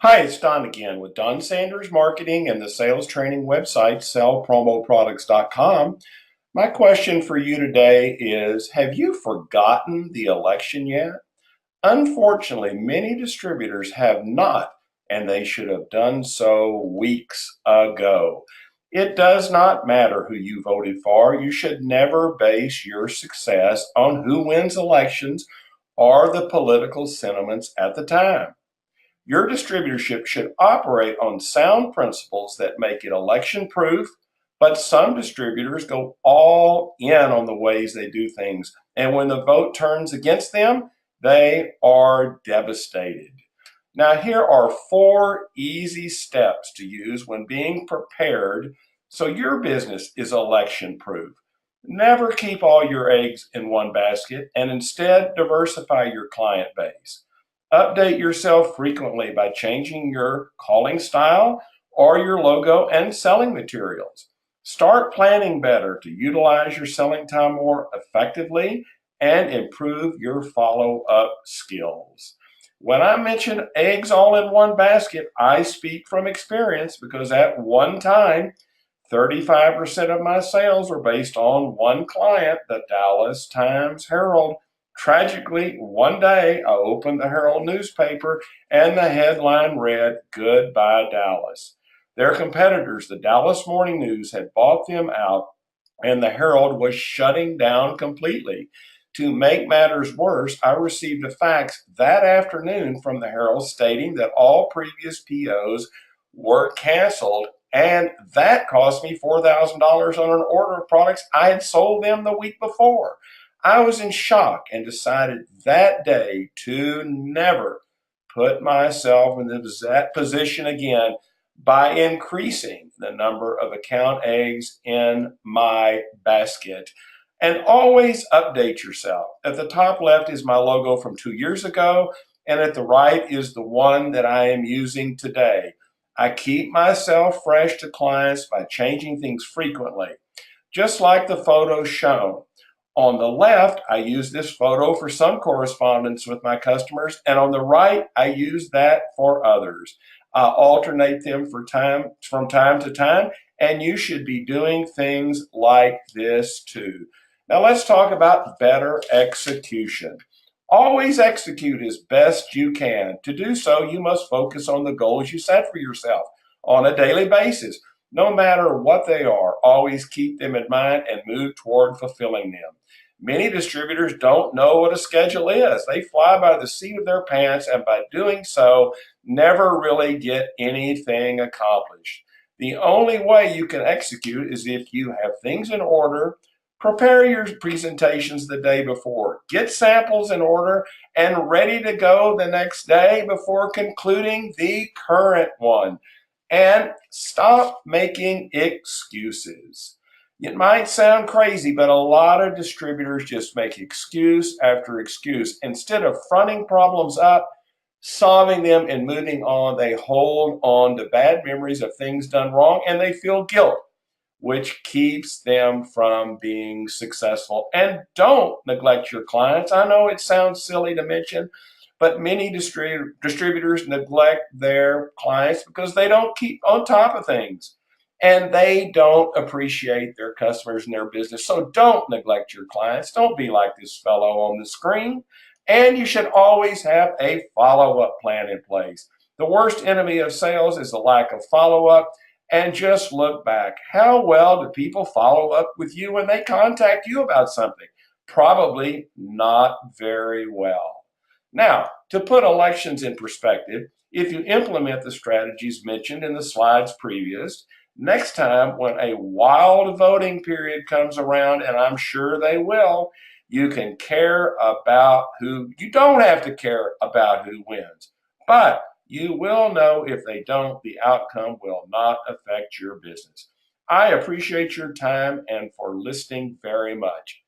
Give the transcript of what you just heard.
Hi, it's Don again with Don Sanders Marketing and the sales training website sellpromoproducts.com. My question for you today is, have you forgotten the election yet? Unfortunately, many distributors have not, and they should have done so weeks ago. It does not matter who you voted for. You should never base your success on who wins elections or the political sentiments at the time. Your distributorship should operate on sound principles that make it election proof, but some distributors go all in on the ways they do things. And when the vote turns against them, they are devastated. Now, here are four easy steps to use when being prepared so your business is election proof. Never keep all your eggs in one basket and instead diversify your client base. Update yourself frequently by changing your calling style or your logo and selling materials. Start planning better to utilize your selling time more effectively and improve your follow up skills. When I mention eggs all in one basket, I speak from experience because at one time, 35% of my sales were based on one client, the Dallas Times Herald. Tragically, one day I opened the Herald newspaper and the headline read, "Goodbye Dallas." Their competitors, the Dallas Morning News, had bought them out and the Herald was shutting down completely. To make matters worse, I received a fax that afternoon from the Herald stating that all previous POs were canceled, and that cost me $4,000 on an order of products I had sold them the week before. I was in shock and decided that day to never put myself in that position again by increasing the number of account eggs in my basket. And always update yourself. At the top left is my logo from 2 years ago, and at the right is the one that I am using today. I keep myself fresh to clients by changing things frequently, just like the photo shown. On the left, I use this photo for some correspondence with my customers, and on the right, I use that for others. I alternate them from time to time, and you should be doing things like this too. Now, let's talk about better execution. Always execute as best you can. To do so, you must focus on the goals you set for yourself on a daily basis. No matter what they are, always keep them in mind and move toward fulfilling them. Many distributors don't know what a schedule is. They fly by the seat of their pants, and by doing so, never really get anything accomplished. The only way you can execute is if you have things in order. Prepare your presentations the day before. Get samples in order and ready to go the next day before concluding the current one. And stop making excuses. It might sound crazy, but a lot of distributors just make excuse after excuse. Instead of fronting problems up, solving them, and moving on, they hold on to bad memories of things done wrong and they feel guilt, which keeps them from being successful. And don't neglect your clients. I know it sounds silly to mention, but many distributors neglect their clients because they don't keep on top of things and they don't appreciate their customers and their business. So don't neglect your clients. Don't be like this fellow on the screen. And you should always have a follow up plan in place. The worst enemy of sales is the lack of follow up. And just look back. How well do people follow up with you when they contact you about something? Probably not very well. Now, to put elections in perspective, if you implement the strategies mentioned in the slides previous, next time when a wild voting period comes around, and I'm sure they will, you can care about who, you don't have to care about who wins, but you will know if they don't, the outcome will not affect your business. I appreciate your time and for listening very much.